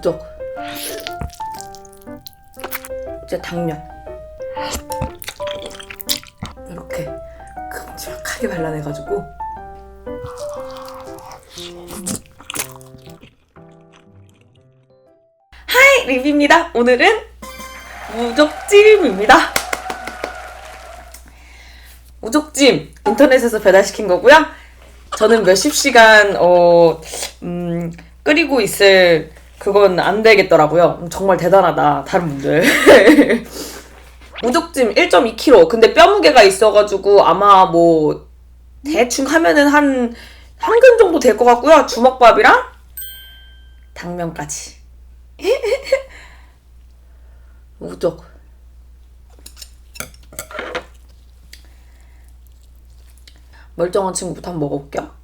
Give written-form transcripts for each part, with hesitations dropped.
우적. 이제 당면. 이렇게 큼지막하게 발라내가지고 하이! 리뷰입니다. 오늘은 우적찜입니다. 우적찜 인터넷에서 배달시킨 거고요. 저는 몇십 시간 끓이고 있을 그건 안 되겠더라고요. 정말 대단하다 다른 분들. 우적찜 1.2kg. 근데 뼈 무게가 있어가지고 아마 뭐 대충 하면은 한 근 정도 될 것 같고요. 주먹밥이랑 당면까지. 우적. 멀쩡한 친구부터 한번 먹어볼게요.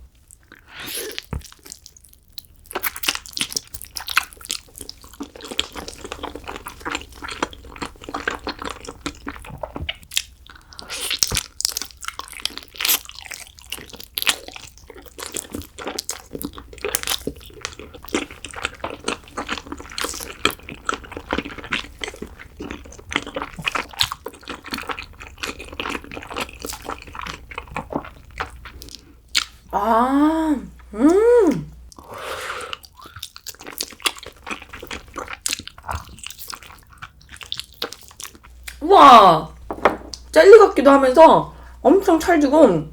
우와! 젤리 같기도 하면서 엄청 찰지고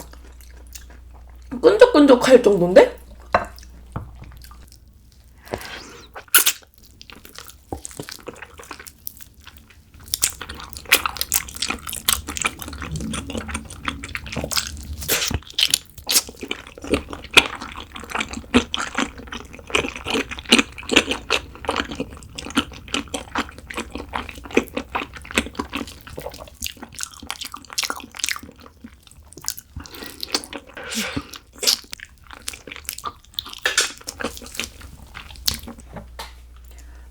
끈적끈적할 정도인데?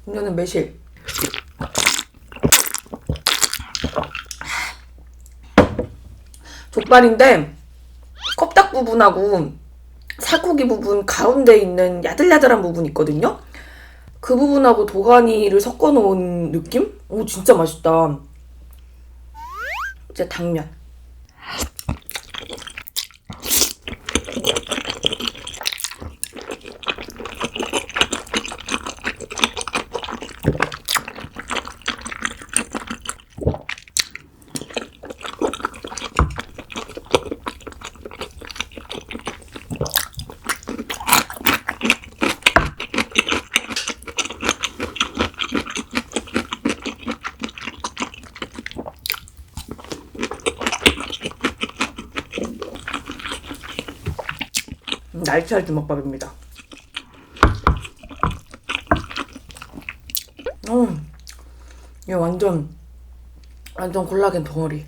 이거는 매실. 족발인데 껍닥 부분하고 살코기 부분 가운데 있는 야들야들한 부분 있거든요. 그 부분하고 도가니를 섞어 놓은 느낌? 오, 진짜 맛있다. 이제 당면. 날치알 주먹밥입니다. 이거 완전 콜라겐 덩어리.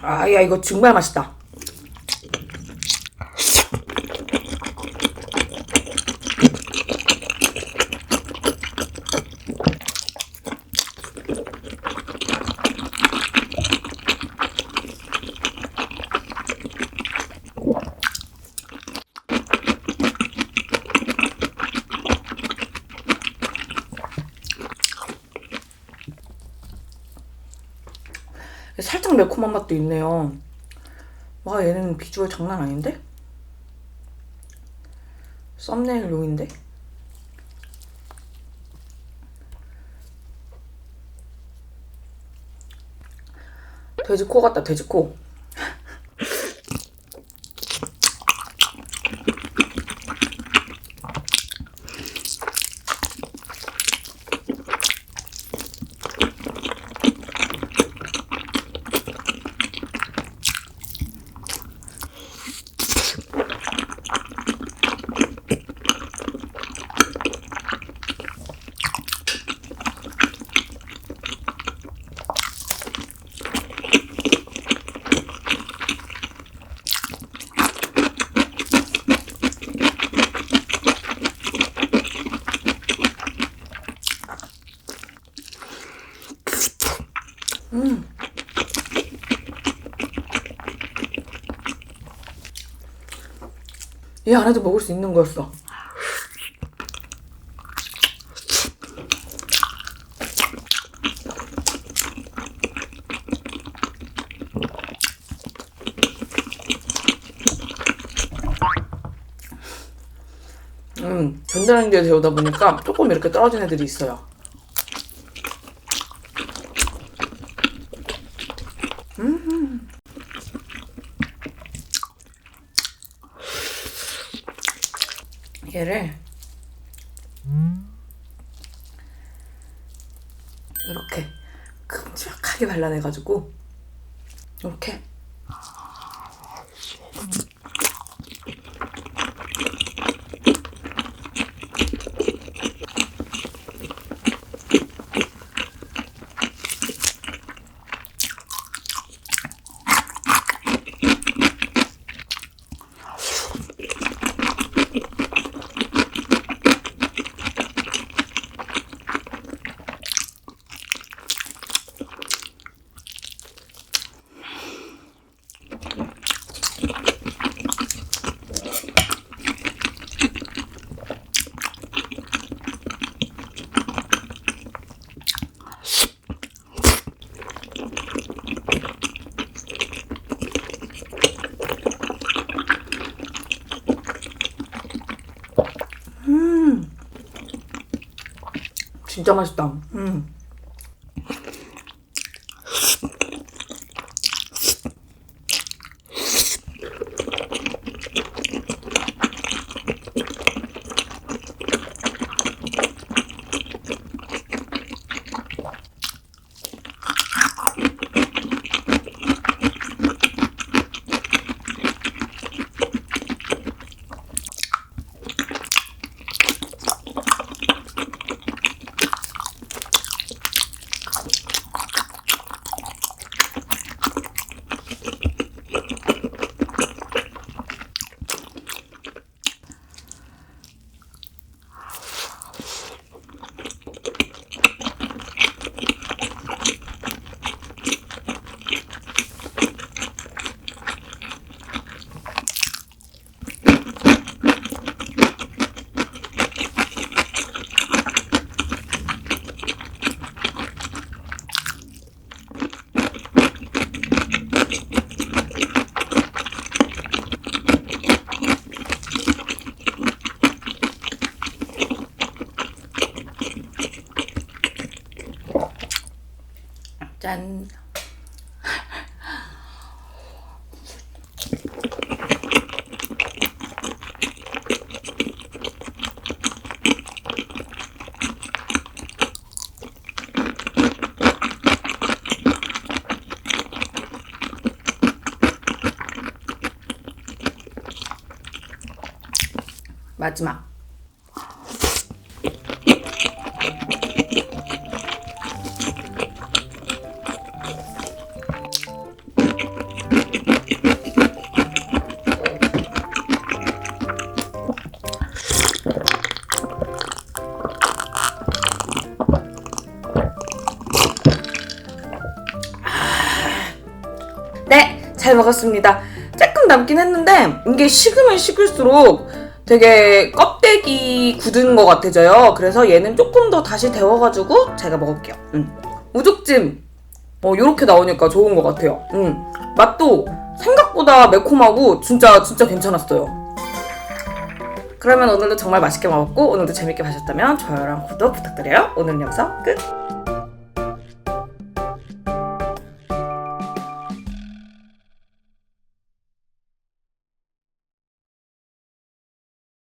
아, 야, 이거 정말 맛있다. 살짝 매콤한 맛도 있네요. 와, 얘는 비주얼 장난 아닌데? 썸네일용인데? 돼지코 같다, 돼지코. 이 안에도 먹을 수 있는 거였어. 전자레인지에 데우다 보니까 조금 이렇게 떨어진 애들이 있어요. 얘를 이렇게 큼지막하게 발라내가지고 이렇게 진짜 맛있다. 짠. 마지막. 네, 잘 먹었습니다. 조금 남긴 했는데 이게 식으면 식을수록 되게 껍데기 굳은 것 같아져요. 그래서 얘는 조금 더 다시 데워가지고 제가 먹을게요. 우족찜 요렇게 나오니까 좋은 것 같아요. 맛도 생각보다 매콤하고 진짜 괜찮았어요. 그러면 오늘도 정말 맛있게 먹었고 오늘도 재밌게 보셨다면 좋아요랑 구독 부탁드려요. 오늘 영상 끝!